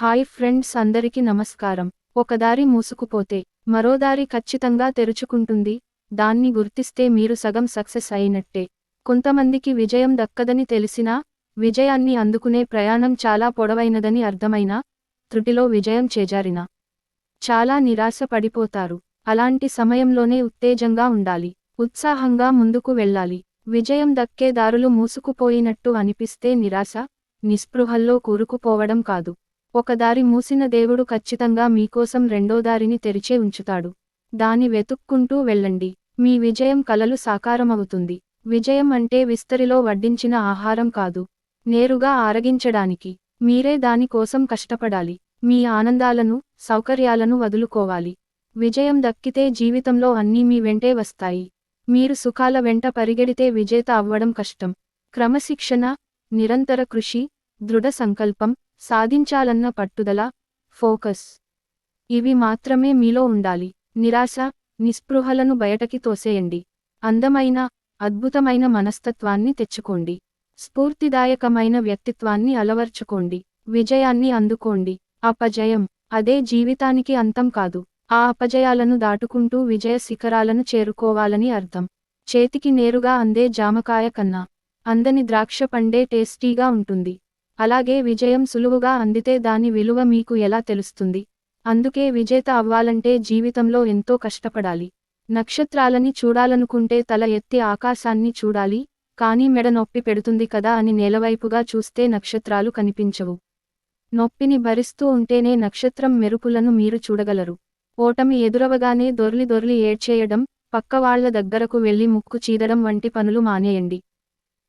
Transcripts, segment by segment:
Hi friends, అందరికీ నమస్కారం. ఒక దారి మూసుకుపోతే మరో దారి ఖచ్చితంగా తెరుచుకుంటుంది. దాన్ని గుర్తిస్తే మీరు సగం సక్సెస్ అయినట్టే. కొంతమందికి విజయం దక్కదని తెలిసినా, విజయాన్ని అందుకునే ప్రయాణం చాలా పొడవైనదని అర్థమైనా, త్రుటిలో విజయం చేజారినా చాలా నిరాశ పడిపోతారు. అలాంటి సమయంలోనే ఉత్తేజంగా ఉండాలి. ఉత్సాహంగా ముందుకు వెళ్ళాలి. విజయం దక్కే దారులు మూసుకుపోయినట్టు అనిపిస్తే నిరాశ, నిస్పృహల్లో కూరుకుపోవడం కాదు. ఒక దారి మూసిన దేవుడు ఖచ్చితంగా మీకోసం రెండో దారిని తెరిచే ఉంచుతాడు. దాని వెతుక్కుంటూ వెళ్ళండి. మీ విజయం కలలు సాకారమవుతుంది. విజయం అంటే విస్తరిలో వడ్డించిన ఆహారం కాదు, నేరుగా ఆరగించడానికి. మీరే దాని కోసం కష్టపడాలి. మీ ఆనందాలను, సౌకర్యాలను వదులుకోవాలి. విజయం దక్కితే జీవితంలో అన్నీ మీ వెంటే వస్తాయి. మీరు సుఖాల వెంట పరిగెడితే విజేత అవ్వడం కష్టం. క్రమశిక్షణ, నిరంతర కృషి, దృఢ సంకల్పం, సాధించాలన్న పట్టుదల, ఫోకస్ ఇవి మాత్రమే మీలో ఉండాలి. నిరాశ, నిస్పృహలను బయటకి తోసేయండి. అందమైన, అద్భుతమైన మనస్తత్వాన్ని తెచ్చుకోండి. స్ఫూర్తిదాయకమైన వ్యక్తిత్వాన్ని అలవర్చుకోండి. విజయాన్ని అందుకోండి. అపజయం అదే జీవితానికి అంతం కాదు. ఆ అపజయాలను దాటుకుంటూ విజయ శిఖరాలను చేరుకోవాలని అర్థం. చేతికి నేరుగా అందే జామకాయ కన్నా అందని ద్రాక్ష పండే టేస్టీగా ఉంటుంది. అలాగే విజయం సులువుగా అందితే దాని విలువ మీకు ఎలా తెలుస్తుంది? అందుకే విజేత అవ్వాలంటే జీవితంలో ఎంతో కష్టపడాలి. నక్షత్రాలని చూడాలనుకుంటే తల ఎత్తి ఆకాశాన్ని చూడాలి, కానీ మెడ నొప్పి పెడుతుంది కదా అని నేలవైపుగా చూస్తే నక్షత్రాలు కనిపించవు. నొప్పిని భరిస్తూ ఉంటేనే నక్షత్రం మెరుపులను మీరు చూడగలరు. ఓటమి ఎదురవగానే దొర్లి దొర్లి ఏడ్చేయడం, పక్కవాళ్ల దగ్గరకు వెళ్లి ముక్కు చీదడం వంటి పనులు మానేయండి.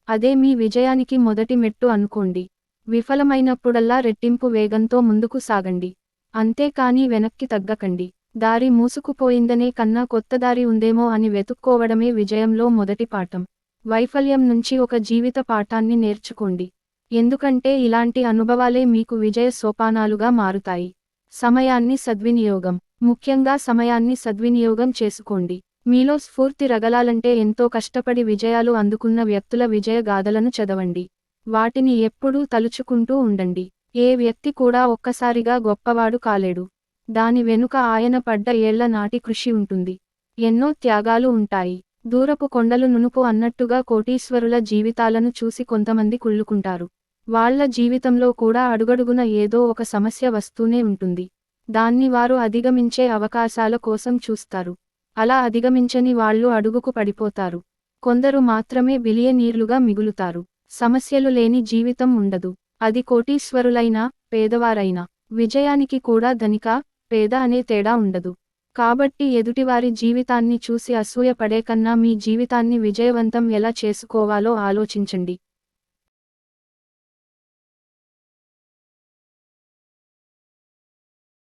అదే మీ విజయానికి మొదటి మెట్టు అనుకోండి. విఫలమైనప్పుడల్లా రెట్టింపు వేగంతో ముందుకు సాగండి. అంతేకానీ వెనక్కి తగ్గకండి. దారి మూసుకుపోయిందనే కన్నా కొత్త దారి ఉందేమో అని వెతుక్కోవడమే విజయంలో మొదటి పాఠం. వైఫల్యం నుంచి ఒక జీవిత పాఠాన్ని నేర్చుకోండి. ఎందుకంటే ఇలాంటి అనుభవాలే మీకు విజయ సోపానాలుగా మారుతాయి. సమయాన్ని సద్వినియోగం. ముఖ్యంగా సమయాన్ని సద్వినియోగం చేసుకోండి. మీలో స్ఫూర్తి రగలాలంటే ఎంతో కష్టపడి విజయాలు అందుకున్న వ్యక్తుల విజయ గాథలను చదవండి. వాటిని ఎప్పుడూ తలుచుకుంటూ ఉండండి. ఏ వ్యక్తి కూడా ఒక్కసారిగా గొప్పవాడు కాలేడు. దాని వెనుక ఆయన పడ్డ ఏళ్ల నాటి కృషి ఉంటుంది. ఎన్నో త్యాగాలు ఉంటాయి. దూరపు కొండలు నునుపు అన్నట్టుగా కోటీశ్వరుల జీవితాలను చూసి కొంతమంది కుళ్ళుకుంటారు. వాళ్ల జీవితంలో కూడా అడుగడుగున ఏదో ఒక సమస్య వస్తూనే ఉంటుంది. దాన్ని వారు అధిగమించే అవకాశాల కోసం చూస్తారు. అలా అధిగమించని వాళ్లు అడుగుకు పడిపోతారు. కొందరు మాత్రమే బిలియనీర్లుగా మిగులుతారు. సమస్యలు లేని జీవితం ఉండదు. అది కోటీశ్వరులైనా, పేదవారైనా. విజయానికి కూడా ధనిక, పేద అనే తేడా ఉండదు. కాబట్టి ఎదుటివారి జీవితాన్ని చూసి అసూయ పడే కన్నా మీ జీవితాన్ని విజయవంతం ఎలా చేసుకోవాలో ఆలోచించండి.